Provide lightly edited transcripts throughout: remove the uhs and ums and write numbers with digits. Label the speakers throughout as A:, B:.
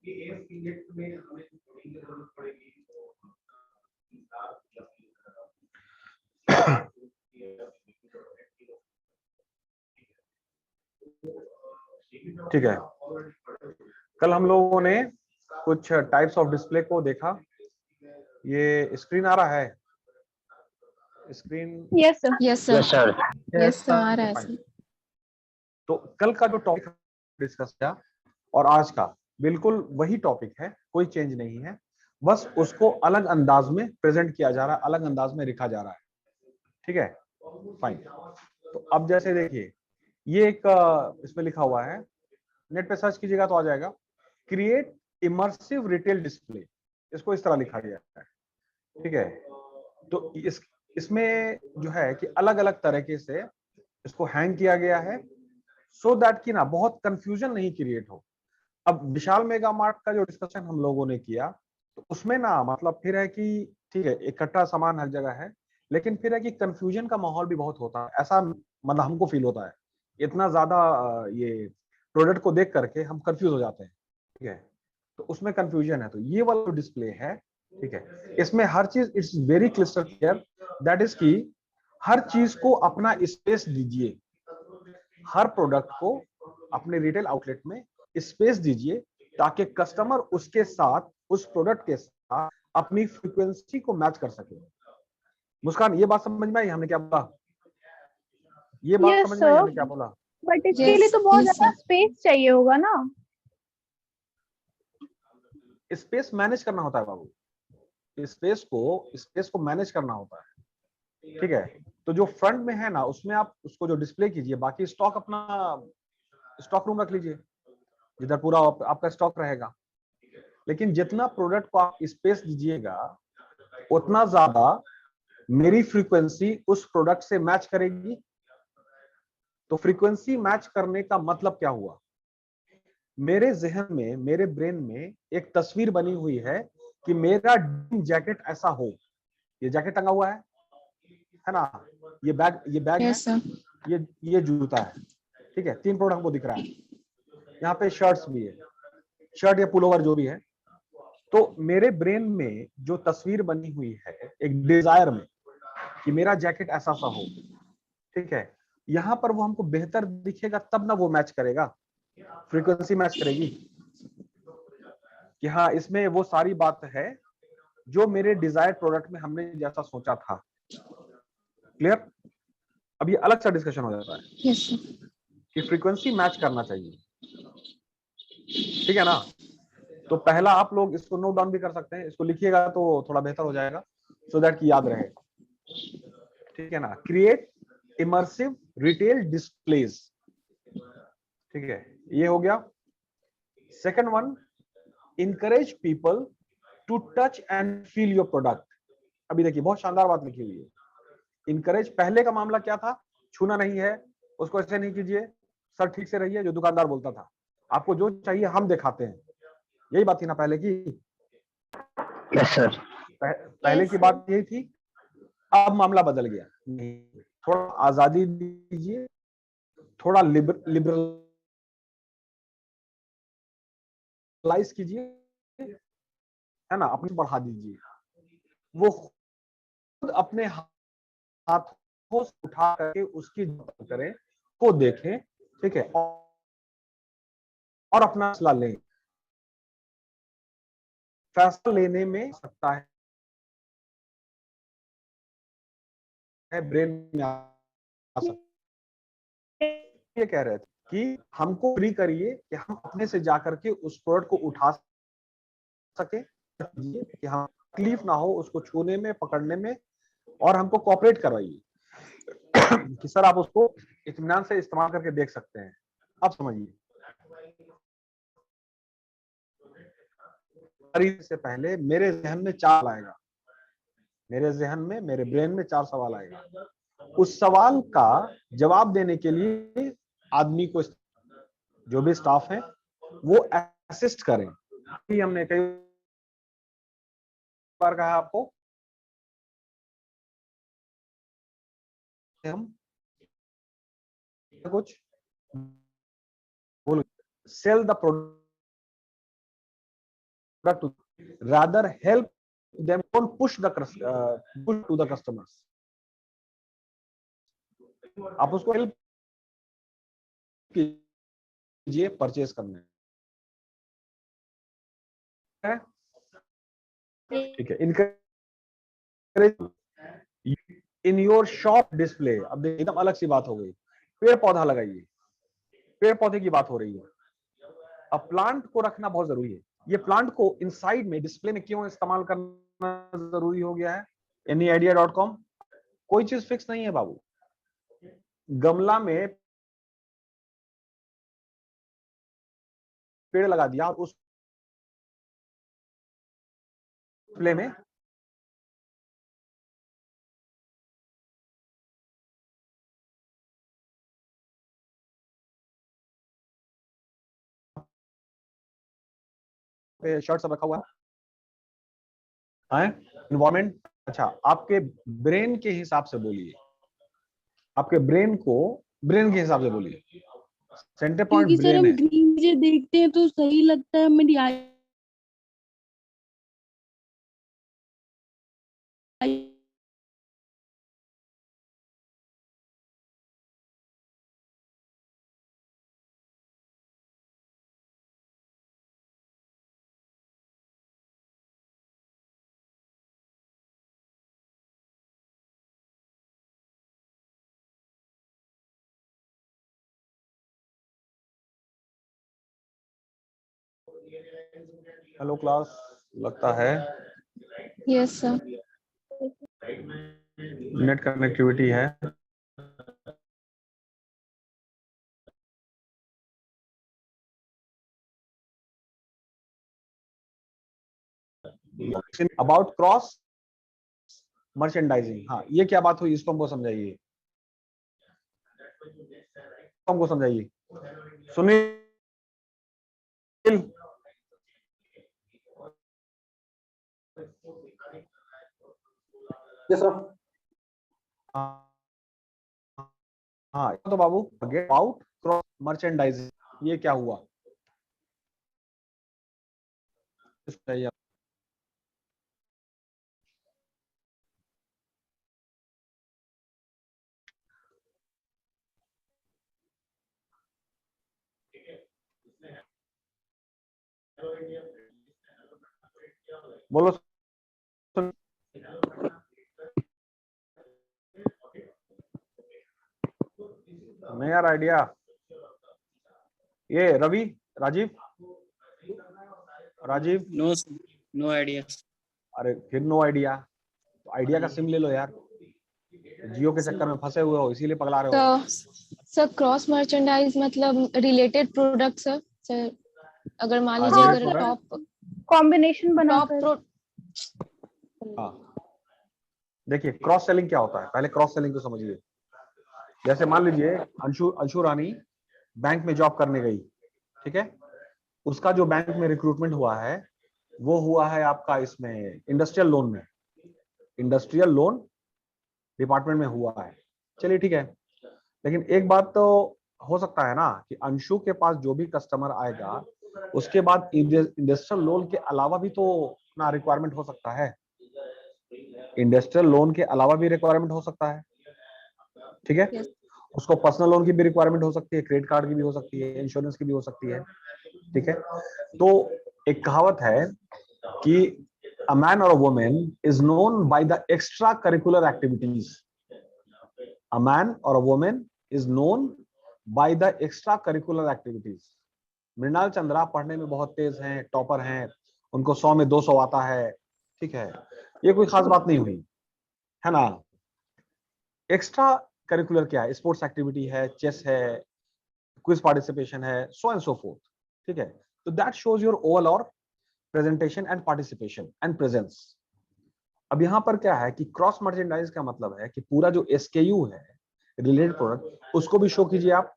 A: ठीक है, कल हम लोगों ने कुछ टाइप्स ऑफ डिस्प्ले को देखा। ये स्क्रीन आ रहा है, screen?
B: Yes sir.
C: Yes sir.
D: Yes sir.
C: Yes sir, आ रहा है सर।
A: तो कल का जो टॉपिक डिस्कस किया और आज का बिल्कुल वही टॉपिक है, कोई चेंज नहीं है, बस उसको अलग अंदाज में प्रेजेंट किया जा रहा है, अलग अंदाज में लिखा जा रहा है। ठीक है, फाइन। तो अब जैसे देखिए, ये एक इसमें लिखा हुआ है, नेट पे सर्च कीजिएगा तो आ जाएगा, क्रिएट इमर्सिव रिटेल डिस्प्ले। इसको इस तरह लिखा गया है। ठीक है, तो इसमें जो है कि अलग अलग तरीके से इसको हैंग किया गया है, सो दैट कि ना बहुत कंफ्यूजन नहीं क्रिएट हो। अब विशाल मेगा मार्ट का जो डिस्कशन हम लोगों ने किया, तो उसमें ना मतलब फिर है कि ठीक है, इकट्ठा सामान हर जगह है, लेकिन फिर है कि कंफ्यूजन का माहौल भी बहुत होता है, ऐसा मतलब हमको फील होता है। इतना ज्यादा ये प्रोडक्ट को देख करके हम कंफ्यूज हो जाते हैं। ठीक है, तो उसमें कंफ्यूजन है। तो ये वाला जो डिस्प्ले है, ठीक है, इसमें हर चीज it's very clyster clear, that is कि हर चीज को अपना स्पेस दीजिए, हर प्रोडक्ट को अपने रिटेल आउटलेट में स्पेस दीजिए, ताकि कस्टमर उसके साथ, उस प्रोडक्ट के साथ अपनी फ्रीक्वेंसी को मैच कर सके। मुस्कान, ये बात समझ में आई हमने क्या बोला? ये बात
B: यस
A: समझ में आई हमने
B: सर,
A: क्या बोला?
B: बट इसके लिए तो बहुत
C: yes,
B: ज्यादा
C: sir.
B: स्पेस चाहिए होगा ना।
A: स्पेस मैनेज करना होता है बाबू, स्पेस को मैनेज करना होता है। ठीक है, तो जो फ्रंट में है ना, उसमें आप उसको जो डिस्प्ले कीजिए, बाकी स्टॉक अपना स्टॉक रूम रख लीजिए, जिधर पूरा आपका स्टॉक रहेगा। लेकिन जितना प्रोडक्ट को आप स्पेस दीजिएगा, उतना ज्यादा मेरी फ्रीक्वेंसी उस प्रोडक्ट से मैच करेगी। तो फ्रीक्वेंसी मैच करने का मतलब क्या हुआ? मेरे जहन में, मेरे ब्रेन में एक तस्वीर बनी हुई है कि मेरा जैकेट ऐसा हो। ये जैकेट टंगा हुआ है ना, ये बैग है,
C: Yes, sir.
A: ये जूता है। ठीक है, 3 प्रोडक्ट हमको दिख रहा है। यहाँ पे शर्ट्स भी है, शर्ट या पुलोवर जो भी है। तो मेरे ब्रेन में जो तस्वीर बनी हुई है, एक डिजायर में, कि मेरा जैकेट ऐसा सा हो। ठीक है, यहाँ पर वो हमको बेहतर दिखेगा तब ना वो मैच करेगा, फ्रीक्वेंसी मैच करेगी कि हाँ, इसमें वो सारी बात है जो मेरे डिजायर प्रोडक्ट में हमने जैसा सोचा था। क्लियर? अब ये अलग सा डिस्कशन हो जाता है
C: Yes, sir.
A: कि फ्रीक्वेंसी मैच करना चाहिए। ठीक है ना? तो पहला आप लोग इसको नोट डाउन भी कर सकते हैं, इसको लिखिएगा तो थोड़ा बेहतर हो जाएगा, सो दैट कि याद रहे। ठीक है ना? Create immersive retail displays. ठीक है, ये हो गया। Second one, encourage people to touch and feel your product। अभी देखिए, बहुत शानदार बात लिखी हुई है। encourage, पहले का मामला क्या था? छूना नहीं है, उसको ऐसे नहीं कीजिए, सर ठीक से रहिए, जो दुकानदार बोलता था। आपको जो चाहिए हम दिखाते हैं, यही बात थी ना पहले की?
D: Yes sir.
A: पहले की बात यही थी। अब मामला बदल गया। नहीं, थोड़ा आजादी दीजिए, थोड़ा लिबरलाइज कीजिए, है ना, अपनी बढ़ा दीजिए। वो खुद अपने हाथों से उठा करके उसकी करें, को देखें। ठीक है, और अपना फैसला लें। फैसला लेने में सकता है ब्रेन में आ सकता है। ये कह रहे थे कि हमको फ्री करिए कि हम अपने से जाकर के उस प्रोडक्ट को उठा सके, कि हम तकलीफ ना हो उसको छूने में, पकड़ने में, और हमको कोऑपरेट करवाइए कि सर आप उसको इत्मीनान से इस्तेमाल करके देख सकते हैं। अब समझिए, खरीद से पहले मेरे जहन में 4 आएगा, मेरे जहन में, मेरे ब्रेन में 4 सवाल आएगा। उस सवाल का जवाब देने के लिए आदमी को, जो भी स्टाफ है, वो असिस्ट करें। हमने कई बार कहा आपको, हम कुछ बोल, sell the product product to, rather help them, don't push push to the customers. आप उसको हेल्प कीजिए परचेज करने में, ठीक है। Encourage in your shop display. अब एकदम अलग सी बात हो गई, पेड़ पौधा लगाइए, पेड़ पौधे की बात हो रही है। अब प्लांट को रखना बहुत जरूरी है। ये प्लांट को इनसाइड में डिस्प्ले में क्यों इस्तेमाल करना जरूरी हो गया है? anyidea.com। कोई चीज फिक्स नहीं है बाबू। गमला में पेड़ लगा दिया और उस डिस्प्ले में शर्ट सब रखा हुआ है। इन्वायरमेंट, अच्छा आपके ब्रेन के हिसाब से बोलिए, आपके ब्रेन के हिसाब से बोलिए। सेंटर पॉइंट
E: क्योंकि सर
A: ब्रेन
E: हम
A: है।
E: ग्रीन चीजें देखते हैं तो सही लगता है, मेरी
A: हेलो क्लास, लगता है
C: यस सर।
A: नेट कनेक्टिविटी है। अबाउट क्रॉस मर्चेंडाइजिंग, हाँ ये क्या बात हुई, इसको हमको समझाइए, हमको समझाइए। सुनील, हाँ तो बाबू अबाउट क्रॉस मर्चेंडाइजिंग ये क्या हुआ? बोलो। नहीं यार आइडिया, ये रवि, राजीव,
F: नो आइडिया।
A: अरे फिर नो आइडिया, तो आइडिया का सिम ले लो यार। जियो के चक्कर में फंसे हुए हो इसीलिए पगला रहे हो।
C: सर क्रॉस मर्चेंडाइज मतलब रिलेटेड प्रोडक्ट सर अगर मान लीजिए
A: हाँ,
C: अगर टॉप
B: कॉम्बिनेशन बनाकर।
A: हाँ देखिए क्रॉस सेलिंग क्या होता है, पहले क्रॉस सेलिंग को समझिए। जैसे मान लीजिए अंशु रानी बैंक में जॉब करने गई, ठीक है। उसका जो बैंक में रिक्रूटमेंट हुआ है वो हुआ है आपका इसमें इंडस्ट्रियल लोन में, इंडस्ट्रियल लोन डिपार्टमेंट में हुआ है। चलिए ठीक है, लेकिन एक बात तो हो सकता है ना कि अंशु के पास जो भी कस्टमर आएगा उसके बाद इंडस्ट्रियल लोन के अलावा भी तो अपना रिक्वायरमेंट हो सकता है, इंडस्ट्रियल लोन के अलावा भी रिक्वायरमेंट हो सकता है, ठीक है।
C: Yes.
A: उसको पर्सनल लोन की भी रिक्वायरमेंट हो सकती है, क्रेडिट कार्ड की भी हो सकती है, इंश्योरेंस की भी हो सकती है, ठीक है। तो एक कहावत है कि a man or a woman is known by the extracurricular activities. A man or a woman is known by the extracurricular activities. Mrinal Chandra पढ़ने में बहुत तेज हैं, टॉपर हैं, उनको 100 में 200 आता है, ठीक है, ये कोई खास बात नहीं हुई, है ना। एक्स्ट्रा करिकुलर क्या है? स्पोर्ट्स एक्टिविटी है, चेस है, क्विज पार्टिसिपेशन है, सो एंड सो फोर्थ, ठीक है। तो that shows your overall presentation and participation and presence. अब यहां पर क्या है कि क्रॉस मर्चेंडाइज का मतलब है कि पूरा जो एसकेयू है रिलेटेड प्रोडक्ट उसको भी शो कीजिए आप,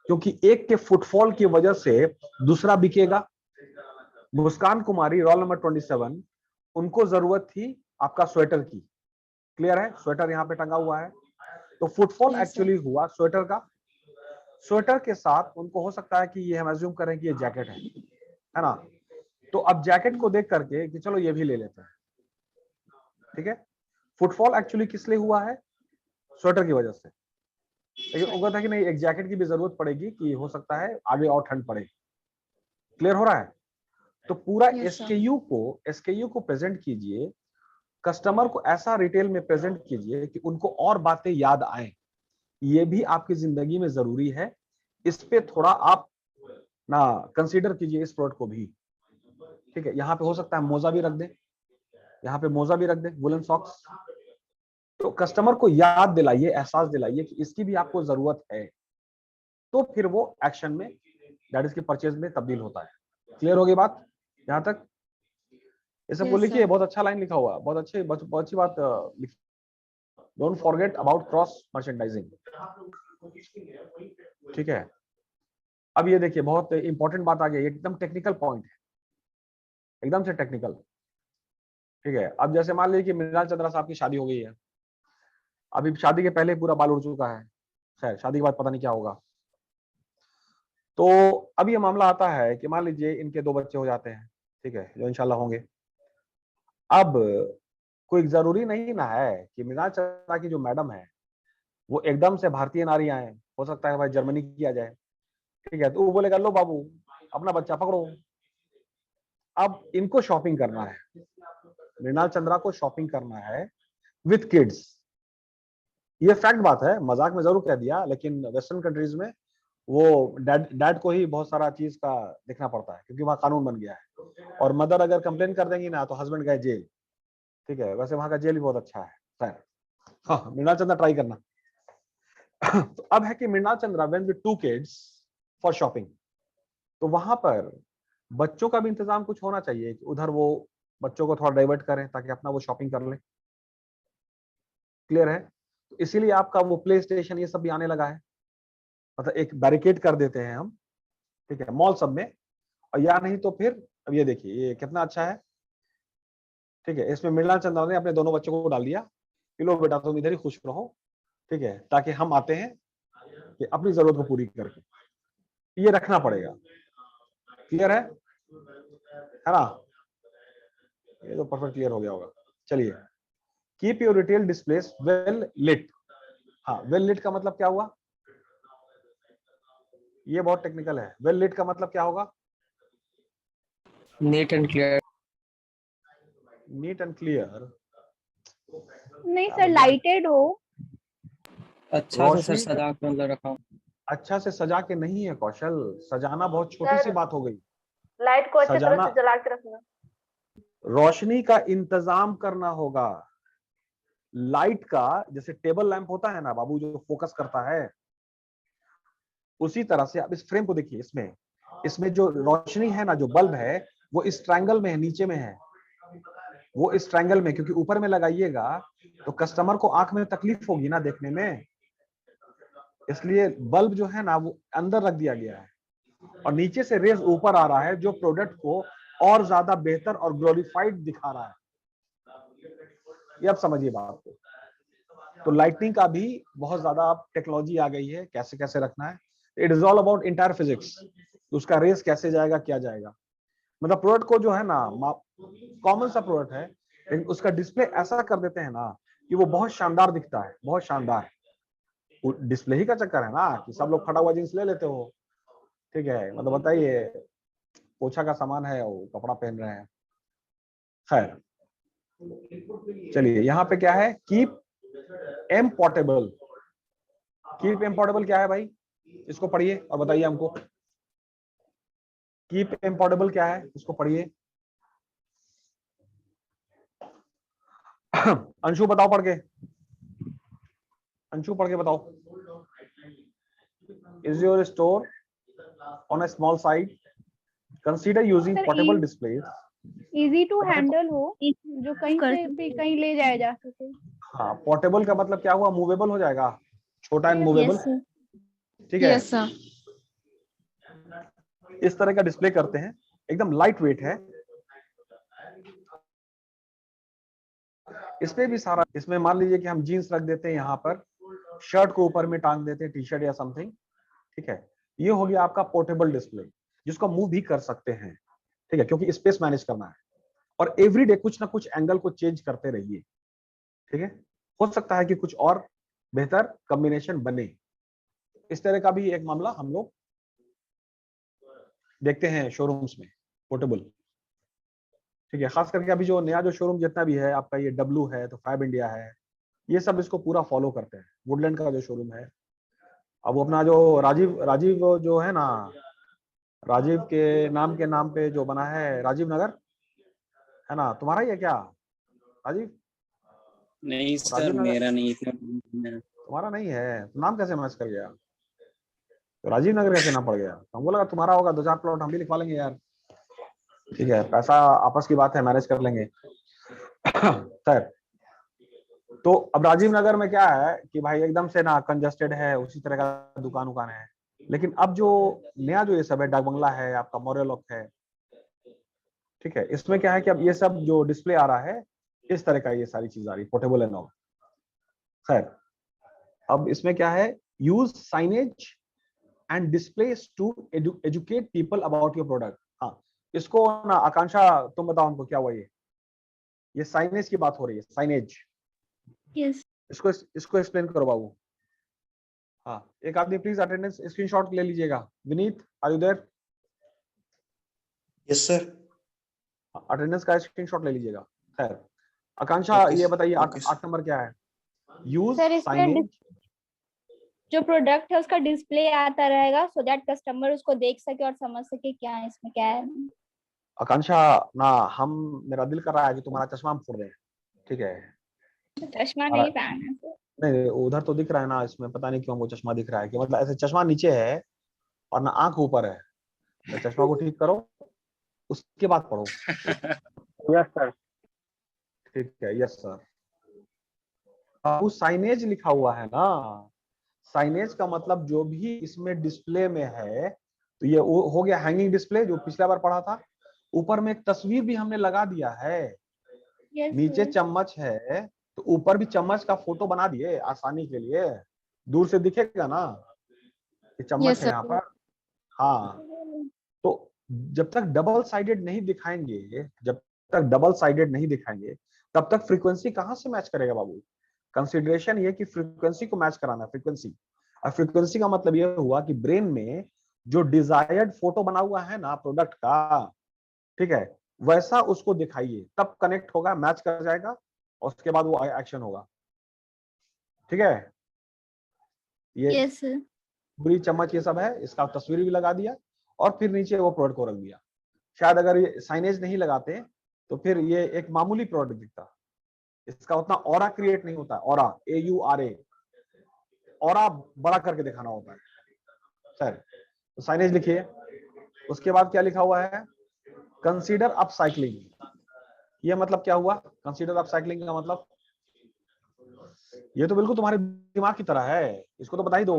A: क्योंकि एक के फुटफॉल की वजह से दूसरा बिकेगा। मुस्कान कुमारी रोल नंबर 27, उनको जरूरत थी आपका स्वेटर की, क्लियर है, स्वेटर यहाँ पे टंगा हुआ है, तो फुटफॉल
C: Yes,
A: एक्चुअली हुआ स्वेटर का। स्वेटर के साथ उनको हो सकता है कि ये हम एज्यूम करें कि ये जैकेट है ना, तो अब जैकेट को देख करके कि चलो ये भी ले लेते हैं, ठीक है। फुटफॉल एक्चुअली किस लिए हुआ है? स्वेटर की वजह से। लेकिन उनका था कि नहीं, एक जैकेट की भी जरूरत पड़ेगी कि हो सकता है आगे और ठंड पड़े। क्लियर हो रहा है? तो पूरा
C: Yes, sir.
A: एसकेयू को प्रेजेंट कीजिए, कस्टमर को ऐसा रिटेल में प्रेजेंट कीजिए कि उनको और बातें याद आए। ये भी आपकी जिंदगी में जरूरी है। इस पे थोड़ा आप ना कंसीडर कीजिए इस प्रोडक्ट को भी, ठीक है। यहाँ पे हो सकता है मोजा भी रख दें, यहाँ पे मोजा भी रख दें, वुलन सॉक्स। तो कस्टमर को याद दिलाइए, एहसास दिलाइए कि इसकी भी आपको जरूरत है, तो फिर वो एक्शन में, दैट इज की परचेज में तब्दील होता है। क्लियर होगी बात यहाँ तक? ये सब
C: Yes,
A: को लिखिए,
C: sir.
A: बहुत अच्छा लाइन लिखा हुआ है, बहुत अच्छी बात लिखी। Don't forget about cross merchandising, ठीक है। अब ये देखिए, बहुत इंपॉर्टेंट बात आ गई, एकदम टेक्निकल पॉइंट है, एकदम से टेक्निकल, ठीक है। अब जैसे मान लीजिए कि मृणाल चंद्रा साहब की शादी हो गई है, अभी शादी के पहले पूरा बाल उड़ चुका है, खैर शादी के बाद पता नहीं क्या होगा। तो अब ये मामला आता है कि मान लीजिए इनके 2 बच्चे हो जाते हैं, ठीक है, जो इंशाल्लाह होंगे। अब कोई जरूरी नहीं ना है कि मृणाल चंद्रा की जो मैडम है वो एकदम से भारतीय नारी आए, हो सकता है भाई जर्मनी की आ जाए, ठीक है। तो वो बोलेगा लो बाबू अपना बच्चा पकड़ो। अब इनको शॉपिंग करना है, मृणाल चंद्रा को शॉपिंग करना है विथ किड्स। ये फैक्ट बात है, मजाक में जरूर कह दिया, लेकिन वेस्टर्न कंट्रीज में वो डैड को ही बहुत सारा चीज का देखना पड़ता है, क्योंकि वहां कानून बन गया है। और मदर अगर कंप्लेन कर देंगी ना तो हस्बैंड गए जेल, ठीक है। वैसे वहां का जेल भी बहुत अच्छा है, खैर। हाँ, मृणाल चंद्रा ट्राई करना। तो अब है कि Mrinal Chandra went with 2 kids for shopping, तो वहां पर बच्चों का भी इंतजाम कुछ होना चाहिए कि उधर वो बच्चों को थोड़ा डाइवर्ट करें ताकि अपना वो शॉपिंग कर ले। क्लियर है? तो इसीलिए आपका वो प्ले स्टेशन ये सब भी आने लगा है, मतलब एक बैरिकेड कर देते हैं हम, ठीक है, मॉल सब में। और या नहीं तो फिर अब ये देखिए ये कितना अच्छा है, ठीक है। इसमें मृणाल चंद्रा ने अपने दोनों बच्चों को डाल दिया कि लो बेटा तुम इधर ही खुश रहो, ठीक है, ताकि हम आते हैं कि अपनी जरूरत को पूरी करके। ये रखना पड़ेगा। क्लियर है ना? ये तो परफेक्ट क्लियर हो गया होगा। चलिए, keep your retail displays well lit. हाँ, वेल लिट का मतलब क्या हुआ? ये बहुत टेक्निकल है। वेल लिट का मतलब क्या होगा?
F: Neat and clear.
A: Neat and clear.
B: नहीं सर, लाइटेड हो।
F: अच्छा से सर
A: रोशनी
F: सजा के मतलब रखा हूँ।
A: अच्छा से सजा के नहीं है कौशल, सजाना बहुत छोटी सी बात हो गई।
G: लाइट को अच्छी तरह
A: सजाना,
G: से जला के रखना।
A: रोशनी का इंतजाम करना होगा। लाइट का जैसे टेबल लैंप होता है ना बाबू, जो फोकस करता है, उसी तरह से आप इस फ्रेम को देखिए, इसमें जो रोशनी है ना, जो बल्ब है, वो इस ट्रायंगल में है, नीचे में है, वो इस ट्रायंगल में, क्योंकि ऊपर में लगाइएगा तो कस्टमर को आंख में तकलीफ होगी ना देखने में, इसलिए बल्ब जो है ना वो अंदर रख दिया गया है और नीचे से रेज ऊपर आ रहा है, जो प्रोडक्ट को और ज्यादा बेहतर और ग्लोरीफाइड दिखा रहा है। ये आप समझिए बात को। तो लाइटनिंग का भी बहुत ज्यादा अब टेक्नोलॉजी आ गई है, कैसे कैसे रखना है। It is all about entire physics, उसका रेस कैसे जाएगा, क्या जाएगा। मतलब प्रोडक्ट को जो है ना, कॉमन सा प्रोडक्ट है, लेकिन उसका डिस्प्ले ऐसा कर देते हैं ना कि वो बहुत शानदार दिखता है, बहुत शानदार। डिस्प्ले ही का चक्कर है ना कि सब लोग फटा हुआ जींस ले लेते हो, ठीक है, मतलब बताइए पोछा का सामान है वो कपड़ा पहन रहे हैं। खैर चलिए, यहाँ पे क्या है? Keep em portable. Keep em portable क्या है भाई? इसको पढ़िए और बताइए हमको। कीप एम पोर्टेबल क्या है, इसको पढ़िए। अंशु बताओ पढ़ के, अंशु पढ़ के बताओ। Is your store on a small site, consider using
B: Sir,
A: portable displays.
B: Easy to handle हो, जो कहीं से भी कहीं ले जाया जा सके।
A: हाँ, पोर्टेबल का मतलब क्या हुआ? मूवेबल हो जाएगा, छोटा एंड मूवेबल,
C: Yes, sir.
A: ठीक है।
C: Yes, sir.
A: इस तरह का डिस्प्ले करते हैं, एकदम लाइट वेट है। इसमें भी सारा, इसमें मान लीजिए कि हम जीन्स रख देते हैं, यहाँ पर शर्ट को ऊपर में टांग देते हैं, टी शर्ट या समथिंग, ठीक है। ये हो गया आपका पोर्टेबल डिस्प्ले, जिसको मूव भी कर सकते हैं, ठीक है, क्योंकि स्पेस मैनेज करना है और एवरीडे कुछ ना कुछ एंगल को चेंज करते रहिए। ठीक है, हो सकता है कि कुछ और बेहतर कॉम्बिनेशन बने। इस तरह का भी एक मामला हम लोग देखते हैं शोरूम्स में पोर्टेबल। ठीक है, खास करके अभी जो नया जो शोरूम जितना भी है आपका, ये डब्लू है तो फाइव इंडिया है, ये सब इसको पूरा फॉलो करते हैं। वुडलैंड का जो शोरूम है, अब वो अपना जो राजीव जो है ना, राजीव के नाम पे जो बना है राजीव नगर, है ना, तुम्हारा ही है क्या राजीव?
F: नहीं सर,
A: राजीव नगर
F: मेरा नहीं, इतना
A: तुम्हारा नहीं है, तो नाम कैसे मैच कर गया? तो राजीव नगर कैसे नाम पड़ गया? हमको लगा तुम्हारा होगा, 2-4 प्लॉट हम भी लिखवा लेंगे यार। ठीक है, पैसा आपस की बात है, मैनेज कर लेंगे। सर, तो अब राजीव नगर में क्या है कि भाई एकदम से ना कंजस्टेड है, उसी तरह का दुकान उकान है। लेकिन अब जो नया जो ये सब है, डाक बंगला है आपका, मॉरियलॉक है, ठीक है, इसमें क्या है कि अब ये सब जो डिस्प्ले आ रहा है, इस तरह का ये सारी चीज आ रही है, पोर्टेबल एंड ऑल। खैर, अब इसमें क्या है, use signage and displays to educate people about your product. हाँ, इसको ना आकांक्षा तुम बताओ हमको क्या हुआ ये साइनेज की बात हो रही है, साइनेज।
E: यस
A: इसको एक्सप्लेन करो बाबू। हाँ, एक आदमी प्लीज अटेंडेंस स्क्रीनशॉट ले लीजिएगा। Vineet, are you there?
H: Yes sir.
A: Attendance का स्क्रीनशॉट ले लीजिएगा। खैर, आकांक्षा
H: Okay,
A: ये बताइए,
H: okay, sir.
A: 8 नंबर क्या है? यूज
B: सर, इसमें
A: साइनेज।
B: जो प्रोडक्ट है उसका डिस्प्ले आता रहेगा, सो दैट कस्टमर उसको देख सके और समझ सके क्या है, इसमें क्या है।
A: आकांक्षा ना, मेरा दिल कर रहा है कि तुम्हारा चश्मा हम फोड़ दें। ठीक है,
B: चश्मा नहीं पहनना है सर।
A: नहीं उधर तो दिख रहा है ना, इसमें पता नहीं क्यों हमको चश्मा दिख रहा है, कि मतलब ऐसे चश्मा नीचे है और ना आंख ऊपर है। तो चश्मा को ठीक करो, उसके बाद पढ़ो।
D: Yes sir.
A: ठीक है, यस सर। अब साइनेज लिखा हुआ है ना, साइनेज का मतलब जो भी इसमें डिस्प्ले में है, तो ये हो गया हैंगिंग डिस्प्ले जो पिछला बार पढ़ा था। ऊपर में एक तस्वीर भी हमने लगा दिया है।
B: Yes,
A: नीचे
B: sir.
A: चम्मच है तो ऊपर भी चम्मच का फोटो बना दिए आसानी के लिए, दूर से दिखेगा ना कि चम्मच
C: Yes,
A: है
C: sir.
A: यहाँ पर। हाँ, तो जब तक डबल साइडेड नहीं दिखाएंगे, तब तक फ्रीक्वेंसी कहाँ से मैच करेगा बाबू? कंसिडरेशन ये कि फ्रीक्वेंसी को मैच कराना, फ्रीक्वेंसी। और फ्रीक्वेंसी का मतलब ये हुआ कि ब्रेन में जो डिजायर्ड फोटो बना हुआ है ना प्रोडक्ट का, ठीक है, वैसा उसको दिखाइए, तब कनेक्ट होगा, मैच कर जाएगा और उसके बाद वो एक्शन होगा। ठीक है, ये
E: यस सर।
A: पूरी चम्मच ये सब है, इसका तस्वीर भी लगा दिया और फिर नीचे वो प्रोडक्ट को रख दिया। शायद अगर ये साइनेज नहीं लगाते तो फिर ये एक मामूली प्रोडक्ट दिखता, इसका उतना ऑरा क्रिएट नहीं होता। ऑरा, AURA, ऑरा बड़ा करके दिखाना होता है सर। तो साइनेज लिखिए। उसके बाद क्या लिखा हुआ है? Consider upcycling. ये मतलब क्या हुआ? कंसीडर अपसाइक्लिंग का मतलब, ये तो बिल्कुल तुम्हारे दिमाग की तरह है, इसको तो बता ही दो।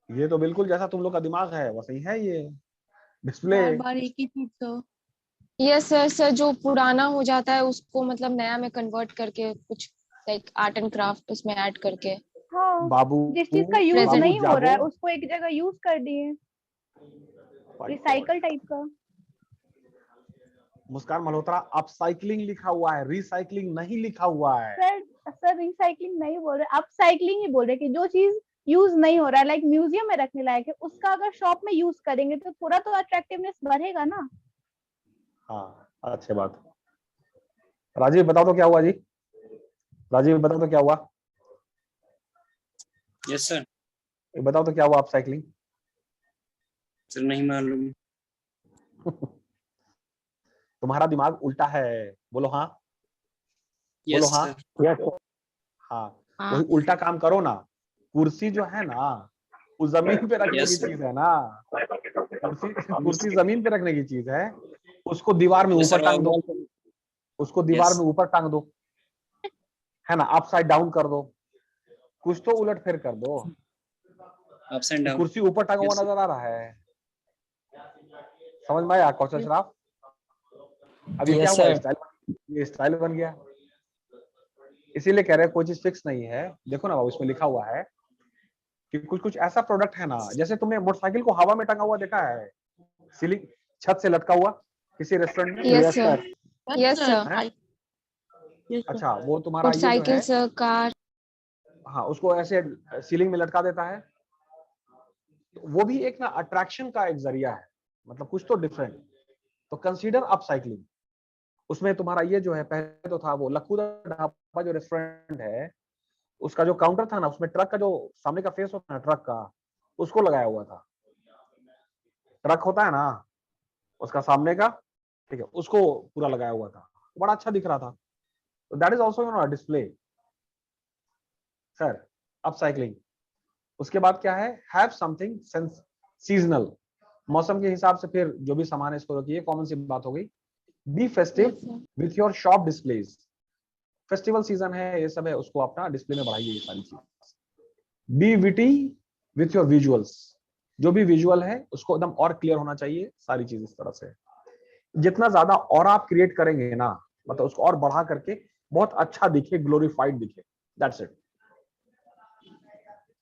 A: ये तो बिल्कुल जैसा तुम लोग का दिमाग है वैसे ही है ये डिस्प्ले।
E: बार बार एक ही चीज तो।
C: Yes sir. सर, जो पुराना हो जाता है उसको मतलब नया में कन्वर्ट करके कुछ लाइक आर्ट एंड क्राफ्ट उसमें ऐड करके।
B: हाँ,
A: बाबू,
B: जिस चीज का यूज
C: Present.
B: नहीं हो रहा है
A: जागो।
B: उसको एक जगह यूज कर दिए, रिसाइकल टाइप का।
A: मुस्कान मल्होत्रा, अपसाइक्लिंग लिखा हुआ है, रिसाइकलिंग नहीं लिखा हुआ है।
B: सर रिसाइकलिंग नहीं बोल रहे, अपसाइक्लिंग ही बोल रहे कि जो चीज यूज नहीं हो रहा है, लाइक म्यूजियम में रखने लायक है, उसका अगर शॉप में यूज करेंगे तो पूरा तो अट्रैक्टिवनेस बढ़ेगा ना।
A: हाँ, अच्छी बात। राजीव बताओ तो क्या हुआ जी? राजीव बताओ तो क्या हुआ?
F: Yes sir.
A: बताओ तो क्या हुआ अपसाइक्लिंग?
F: सर नहीं मालूम।
A: तुम्हारा दिमाग उल्टा है, बोलो हाँ। बोलो
F: यस
A: हाँ।
F: सर।
D: Yes sir.
A: हाँ,
C: हाँ।
A: वही उल्टा काम करो ना। कुर्सी जो है ना, वो जमीन पे रखने की
F: Yes, sir.
A: चीज है ना। कुर्सी जमीन पे रखने की चीज है, उसको दीवार में
F: Yes,
A: ऊपर
F: sir,
A: टांग दो,
F: और-
A: उसको दीवार
F: Yes.
A: में ऊपर टांग दो, है ना, अपसाइड डाउन कर दो, कुछ तो उलट फेर कर दो।
F: Ups and down.
A: कुर्सी ऊपर टांगा हुआ
F: Yes, sir.
A: नजर आ रहा है, समझ में आया कौशल श्राफ? अब ये क्या
F: Yes,
A: हुआ?
F: sir.
A: स्टाइल, ये स्टाइल बन गया। इसीलिए कह रहे हैं कोई चीज फिक्स नहीं है। देखो ना बाबू, इसमें लिखा हुआ है कि कुछ कुछ ऐसा प्रोडक्ट है ना, जैसे तुमने मोटरसाइकिल को हवा में टंगा हुआ देखा है, सीलिंग छत से लटका हुआ किसी रेस्टोरेंट में?
C: Yes
D: Yes,
C: sir,
D: sir.
C: Yes sir,
A: है?
E: Yes, sir.
A: अच्छा, वो तुम्हारा ये जो
C: मोटरसाइकिल
A: है,
C: सर, कार।
A: हाँ, उसको ऐसे सीलिंग में लटका देता है, तो वो भी एक ना अट्रैक्शन का एक जरिया है, मतलब कुछ तो डिफरेंट। तो कंसीडर अपसाइक्लिंग। उसमें तुम्हारा ये जो है, पहले तो था वो लखू दा ढाबा जो रेस्टोरेंट है, उसका जो काउंटर था ना, उसमें ट्रक का जो सामने का फेस होता है ना ट्रक का, उसको लगाया हुआ था। ट्रक होता है ना उसका सामने का, ठीक है, उसको पूरा लगाया हुआ था, बड़ा अच्छा दिख रहा था। तो that is also you know display sir, upcycling. उसके बाद क्या है, हैव समथिंग सीजनल, मौसम के हिसाब से फिर जो भी सामान है इसको रखिए, कॉमन सी बात हो गई। Be festive
C: yes sir,
A: with your shop displays, festival season है, ये सब है, उसको अपना डिस्प्ले में बढ़ाइए ये सारी चीज। Be witty with your visuals, जो भी विजुअल है उसको एकदम और क्लियर होना चाहिए, सारी चीज इस तरह से। जितना ज्यादा और आप क्रिएट करेंगे ना, मतलब उसको और बढ़ा करके बहुत अच्छा दिखे, ग्लोरीफाइड दिखे, that's it.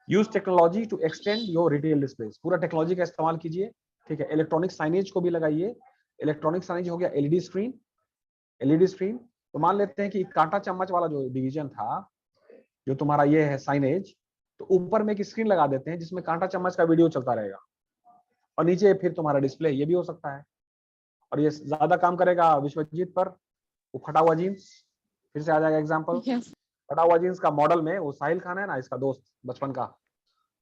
A: Use technology to extend your retail displays, पूरा टेक्नोलॉजी का इस्तेमाल कीजिए, ठीक है। इलेक्ट्रॉनिक साइनेज को भी लगाइए। इलेक्ट्रॉनिक साइनेज हो गया एलईडी स्क्रीन, एलईडी स्क्रीन। तो मान लेते हैं कि कांटा चम्मच वाला जो डिवीजन था, जो तुम्हारा ये है साइनेज, तो ऊपर में एक स्क्रीन लगा देते हैं जिसमें कांटा चम्मच का वीडियो चलता रहेगा, और नीचे फिर तुम्हारा डिस्प्ले, ये भी हो सकता है। और ये ज्यादा काम करेगा विश्वजीत पर, वो फटा हुआ जीन्स फिर से आ जाएगा एग्जांपल।
C: यस
A: फटा हुआ जीन्स का मॉडल में वो साहिल खान है ना, इसका दोस्त बचपन का,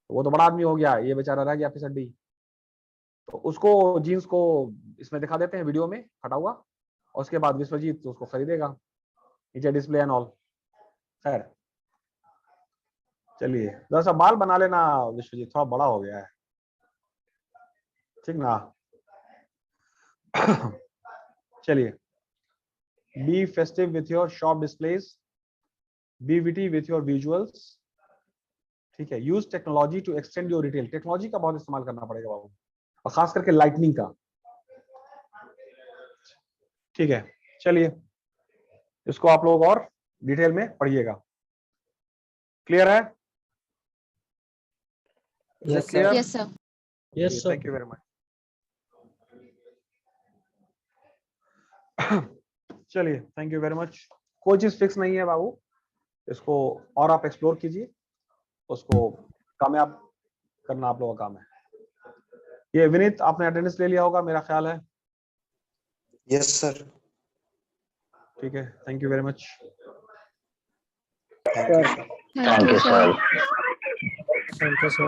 A: वो तो बड़ा आदमी हो गया, ये बेचारा रह गया फिसड्डी। तो उसको जीन्स को इसमें दिखा देते हैं वीडियो में फटा हुआ, और उसके बाद विश्वजीत उसको खरीदेगा, नीचे डिस्प्ले एंड ऑल। खैर चलिए, दरअसल बाल बना लेना विश्वजीत, थोड़ा बड़ा हो गया है, ठीक ना। चलिए, be festive with your shop displays, be witty with your visuals, ठीक है। Use technology to extend your retail, technology का बहुत इस्तेमाल करना पड़ेगा बाबू, और खास करके लाइटनिंग का, ठीक है। चलिए, इसको आप लोग और डिटेल में पढ़िएगा। क्लियर है?
D: Yes,
A: clear?
C: Yes sir,
D: Yes, sir.
A: Thank you very much. चलिए, थैंक यू वेरी मच। कोई चीज फिक्स नहीं है बाबू, इसको और आप एक्सप्लोर कीजिए, उसको कामयाब करना आप लोगों का काम है। ये विनीत, आपने अटेंडेंस ले लिया होगा मेरा ख्याल है,
H: यस सर।
A: ठीक है, thank you very much.
H: Thank you sir.
C: Thank you sir.
D: Thank you, sir.